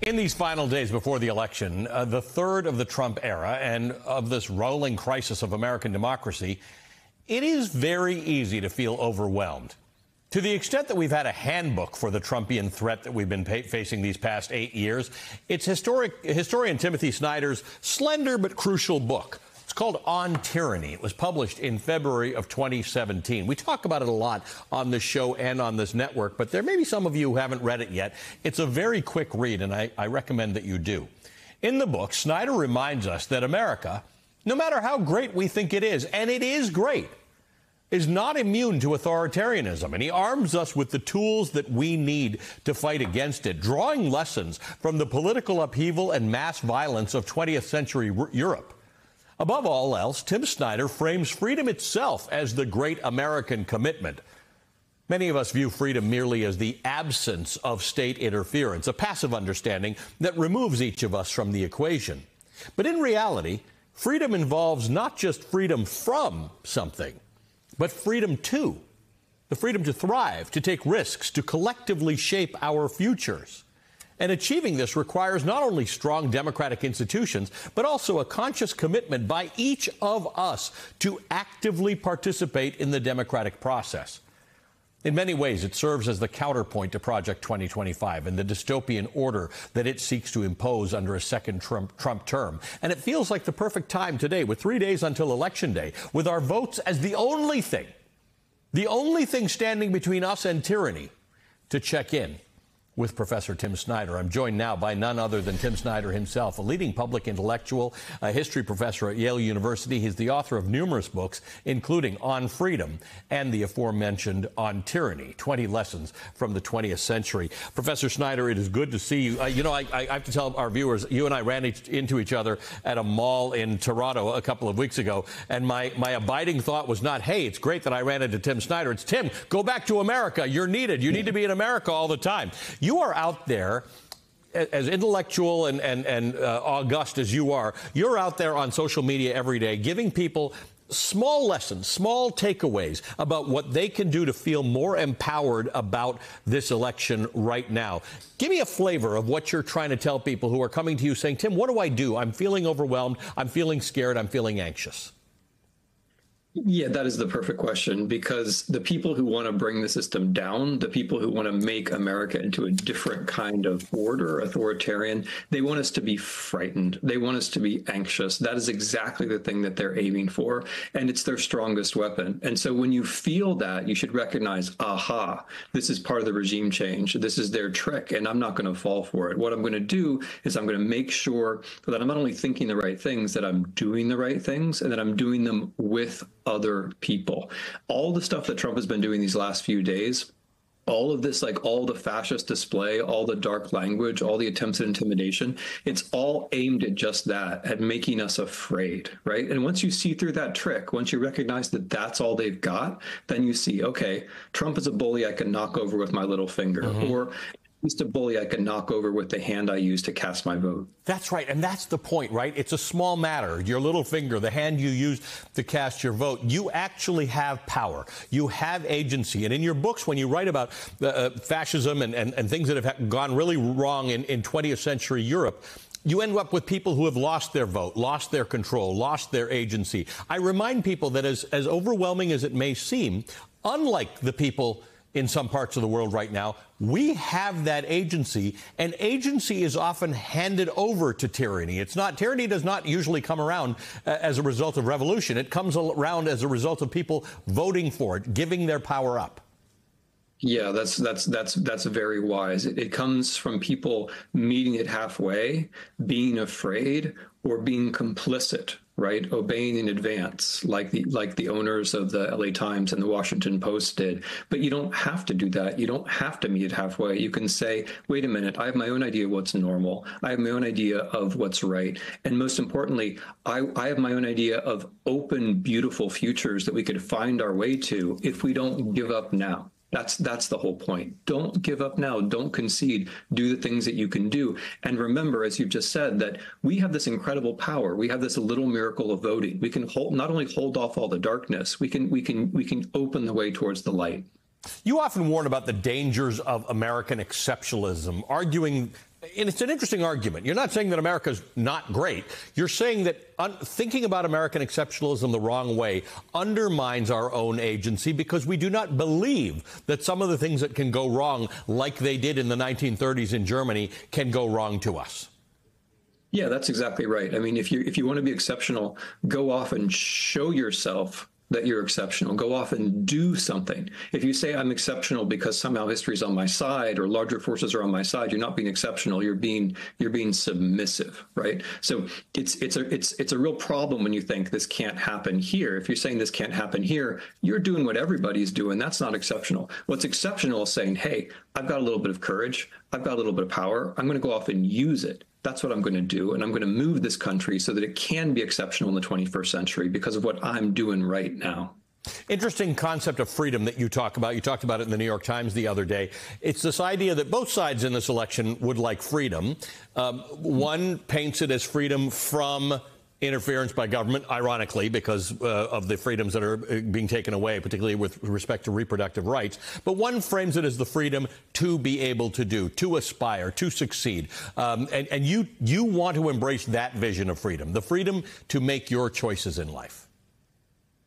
In these final days before the election, the third of the Trump era and of this rolling crisis of American democracy, it is very easy to feel overwhelmed. To the extent that we've had a handbook for the Trumpian threat that we've been facing these past 8 years, it's historian Timothy Snyder's slender but crucial book. It's called On Tyranny. It was published in February of 2017. We talk about it a lot on this show and on this network, but there may be some of you who haven't read it yet. It's a very quick read, and I recommend that you do. In the book, Snyder reminds us that America, no matter how great we think it is, and it is great, is not immune to authoritarianism, and he arms us with the tools that we need to fight against it, drawing lessons from the political upheaval and mass violence of 20th century Europe. Above all else, Tim Snyder frames freedom itself as the great American commitment. Many of us view freedom merely as the absence of state interference, a passive understanding that removes each of us from the equation. But in reality, freedom involves not just freedom from something, but freedom to. The freedom to thrive, to take risks, to collectively shape our futures. And achieving this requires not only strong democratic institutions, but also a conscious commitment by each of us to actively participate in the democratic process. In many ways, it serves as the counterpoint to Project 2025 and the dystopian order that it seeks to impose under a second Trump term. And it feels like the perfect time today, with 3 days until Election Day, with our votes as the only thing standing between us and tyranny, to check in with Professor Tim Snyder. I'm joined now by none other than Tim Snyder himself, a leading public intellectual, a history professor at Yale University. He's the author of numerous books, including On Freedom and the aforementioned On Tyranny, 20 Lessons from the 20th Century. Professor Snyder, it is good to see you. I have to tell our viewers, you and I ran into each other at a mall in Toronto a couple of weeks ago, and my abiding thought was not, hey, it's great that I ran into Tim Snyder. It's, Tim, go back to America. You're needed. You need to be in America all the time. You are out there, as intellectual and august as you are, you're out there on social media every day giving people small lessons, small takeaways about what they can do to feel more empowered about this election right now. Give me a flavor of what you're trying to tell people who are coming to you saying, Tim, what do I do? I'm feeling overwhelmed. I'm feeling scared. I'm feeling anxious. Yeah, that is the perfect question, because the people who want to bring the system down, the people who want to make America into a different kind of order, authoritarian, they want us to be frightened. They want us to be anxious. That is exactly the thing that they're aiming for, and it's their strongest weapon. And so when you feel that, you should recognize, aha, this is part of the regime change. This is their trick, and I'm not going to fall for it. What I'm going to do is I'm going to make sure that I'm not only thinking the right things, that I'm doing the right things, and that I'm doing them with other people. All the stuff that Trump has been doing these last few days, all of this, like all the fascist display, all the dark language, all the attempts at intimidation, it's all aimed at just that, at making us afraid, right? And once you see through that trick, once you recognize that that's all they've got, then you see, okay, Trump is a bully I can knock over with my little finger, or least a bully I can knock over with the hand I use to cast my vote. That's right. And that's the point, right? It's a small matter. Your little finger, the hand you use to cast your vote. You actually have power. You have agency. And in your books, when you write about fascism and things that have gone really wrong in 20th century Europe, you end up with people who have lost their vote, lost their control, lost their agency. I remind people that as overwhelming as it may seem, unlike the people in some parts of the world right now, we have that agency, and agency is often handed over to tyranny. Tyranny does not usually come around as a result of revolution. It comes around as a result of people voting for it, giving their power up. Yeah, that's very wise. It comes from people meeting it halfway, being afraid, or being complicit, right? Obeying in advance, like the owners of the LA Times and the Washington Post did. But you don't have to do that. You don't have to meet it halfway. You can say, wait a minute, I have my own idea of what's normal. I have my own idea of what's right. And most importantly, I have my own idea of open, beautiful futures that we could find our way to if we don't give up now. That's the whole point. Don't give up now. Don't concede. Do the things that you can do. And remember, as you've just said, that we have this incredible power. We have this little miracle of voting. We can not only hold off all the darkness, we can open the way towards the light. You often warn about the dangers of American exceptionalism, arguing And it's an interesting argument. You're not saying that America's not great. You're saying that thinking about American exceptionalism the wrong way undermines our own agency because we do not believe that some of the things that can go wrong, like they did in the 1930s in Germany, can go wrong to us. Yeah, that's exactly right. I mean, if you want to be exceptional, go off and show yourself that you're exceptional. Go off and do something. If you say I'm exceptional because somehow history is on my side or larger forces are on my side, you're not being exceptional. You're being submissive, right? So it's a real problem when you think this can't happen here. If you're saying this can't happen here, you're doing what everybody's doing. That's not exceptional. What's exceptional is saying, hey, I've got a little bit of courage. I've got a little bit of power. I'm going to go off and use it. That's what I'm going to do. And I'm going to move this country so that it can be exceptional in the 21st century because of what I'm doing right now. Interesting concept of freedom that you talk about. You talked about it in the New York Times the other day. It's this idea that both sides in this election would like freedom. One paints it as freedom from interference by government, ironically, because of the freedoms that are being taken away, particularly with respect to reproductive rights. But one frames it as the freedom to be able to do, to aspire, to succeed. And you want to embrace that vision of freedom, the freedom to make your choices in life.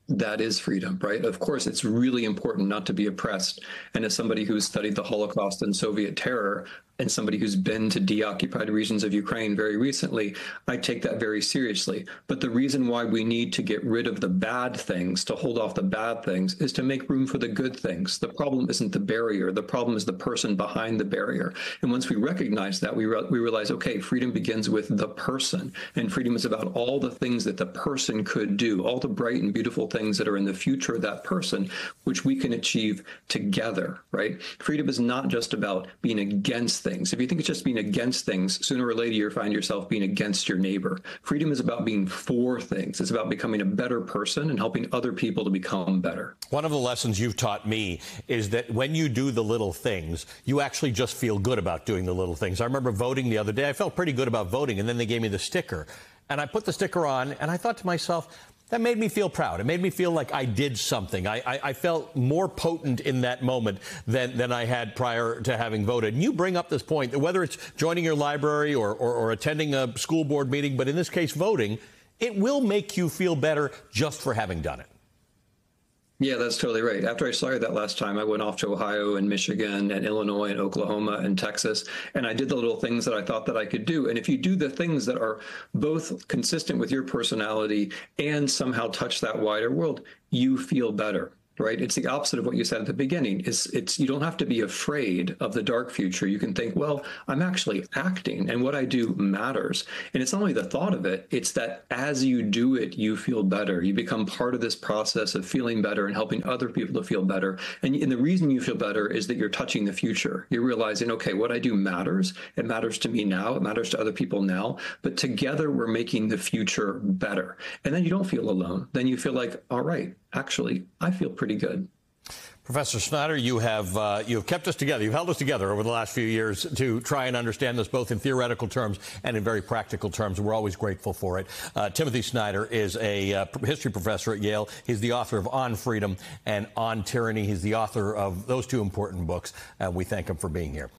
That is freedom, right? Of course, it's really important not to be oppressed. And as somebody who's studied the Holocaust and Soviet terror, and somebody who's been to deoccupied regions of Ukraine very recently, I take that very seriously. But the reason why we need to get rid of the bad things, to hold off the bad things, is to make room for the good things. The problem isn't the barrier. The problem is the person behind the barrier. And once we recognize that, we realize, okay, freedom begins with the person. And freedom is about all the things that the person could do, all the bright and beautiful things that are in the future of that person, which we can achieve together, right? Freedom is not just about being against things. If you think it's just being against things, sooner or later you find yourself being against your neighbor. Freedom is about being for things. It's about becoming a better person and helping other people to become better. One of the lessons you've taught me is that when you do the little things, you actually just feel good about doing the little things. I remember voting the other day. I felt pretty good about voting, and then they gave me the sticker. And I put the sticker on, and I thought to myself, that made me feel proud. It made me feel like I did something. I felt more potent in that moment than I had prior to having voted. And you bring up this point that whether it's joining your library or attending a school board meeting, but in this case, voting, it will make you feel better just for having done it. Yeah, that's totally right. After I started that last time, I went off to Ohio and Michigan and Illinois and Oklahoma and Texas, and I did the little things that I thought that I could do. And if you do the things that are both consistent with your personality and somehow touch that wider world, you feel better. Right? It's the opposite of what you said at the beginning. It's you don't have to be afraid of the dark future. You can think, well, I'm actually acting and what I do matters. And it's not only the thought of it, it's that as you do it, you feel better. You become part of this process of feeling better and helping other people to feel better. And the reason you feel better is that you're touching the future. You're realizing, okay, what I do matters. It matters to me now. It matters to other people now. But together we're making the future better. And then you don't feel alone. Then you feel like, all right, actually, I feel pretty good. Professor Snyder, you have kept us together. You've held us together over the last few years to try and understand this both in theoretical terms and in very practical terms, and we're always grateful for it. Timothy Snyder is a history professor at Yale. He's the author of On Freedom and On Tyranny. He's the author of those two important books, and we thank him for being here.